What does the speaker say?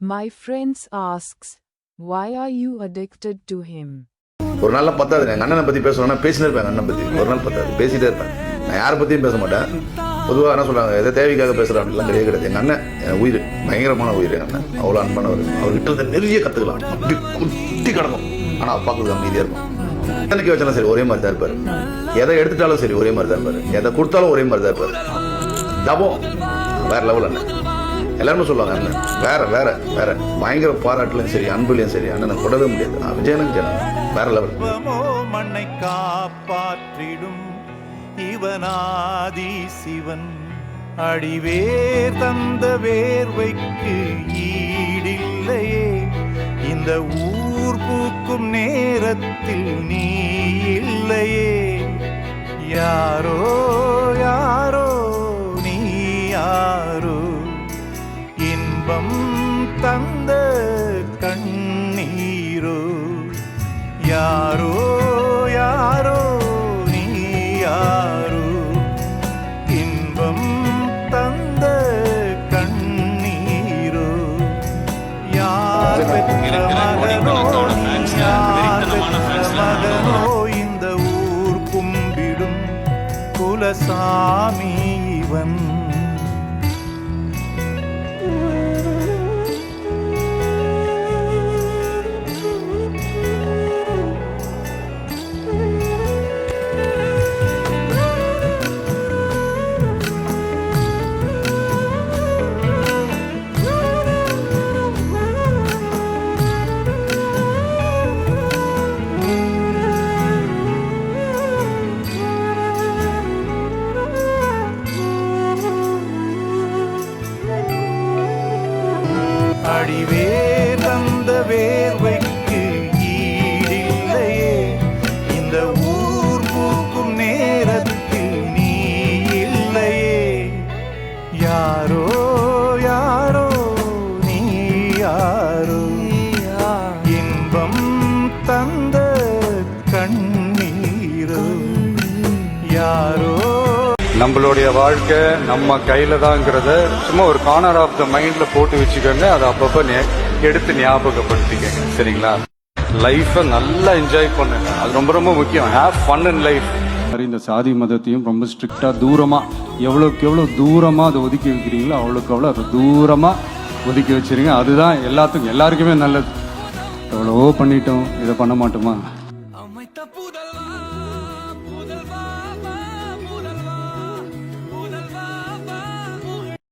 My friends asks, why are you addicted to him? ஒரு நாள் பத்தாது. எங்கள் அண்ணனை பற்றி பேசணும்னா பேசினே இருப்பேன். அண்ணன் பற்றி ஒரு நாள் பத்தாது, பேசிகிட்டே இருப்பேன். நான் யாரை பற்றியும் பேச மாட்டேன். பொதுவாக என்ன சொல்கிறாங்க, எதை தேவைக்காக பேசுகிறேன் அப்படிலாம் கிடையாது. எங்கள் அண்ணன் என் உயிர், பயங்கரமான உயிர். எங்கள் அண்ணன் அவ்வளோ அன்பானவர். அவர்கிட்ட நிறைய கற்றுக்கலாம். அப்படி குட்டி கிடக்கும், ஆனால் பார்க்குறது அமைதியாக இருக்கும். எனக்கு வச்சாலும் சரி ஒரே மாதிரி தான் இருப்பார். எதை எடுத்துட்டாலும் சரி ஒரே மாதிரி தான் இருப்பார். எதை கொடுத்தாலும் ஒரே மாதிரி தான் இருப்பார். ஜபம் வேற லெவல் அண்ணன். எல்லாருமே சொல்லுவாங்க அண்ணன் வேற வேற வேற. பயங்கர பாராட்டுலையும் சரி அன்புலையும் சரி அண்ணனை கொடவே முடியாது. விஜயனுக்கு வேற லெவல். மண்ணை காப்பாற்றிடும் இவனாதி சிவன், அடிவேர் தந்த வேர்வைக்கு ஈடில்லையே. இந்த ஊர் பூக்கும் நேரத்தில் நீ இல்லையே. யாரோ யாரோ நீ யாரோ, இன்பம் தந்த கண்ணீரோ. யாரோ யாரோ நீ யாரோ, இன்பம் தந்த கண்ணீரோ. யார் பெற்ற மகனோ யார் பெற்ற மகனோ, இந்த ஊர் கும்பிடும் குலசாமி இவன். அடிவேர் தந்த வேர்வைக்கு ஈடில்லையே. இந்த ஊர் பூக்கும் நேரத்தில் நீ இல்லையே. யாரோ யாரோ நீ யாரோ, இன்பம் தந்த கண்ணீரோ. யாரோ நம்மளுடைய வாழ்க்கை நம்ம கையில தாங்கிறத சும்மா ஒரு கார்னர் ஆஃப் த மைண்ட்ல போட்டு வச்சுக்கோங்க. அதை அப்பப்ப எடுத்து ஞாபகப்படுத்திக்கங்க, சரிங்களா? லைஃபை நல்லா என்ஜாய் பண்ணுங்க, அது ரொம்ப ரொம்ப முக்கியம். Have fun in life. இந்த சாதி மதத்தையும் ரொம்ப ஸ்ட்ரிக்டா தூரமா, எவ்வளவுக்கு எவ்வளவு தூரமா அதை ஒதுக்கி வைக்கிறீங்களோ அவ்வளவுக்கு அவ்வளவு அதை தூரமா ஒதுக்கி வச்சிருங்க. அதுதான் எல்லாருக்குமே நல்லது. எவ்வளவோ பண்ணிட்டோம், இதை பண்ண மாட்டோமா?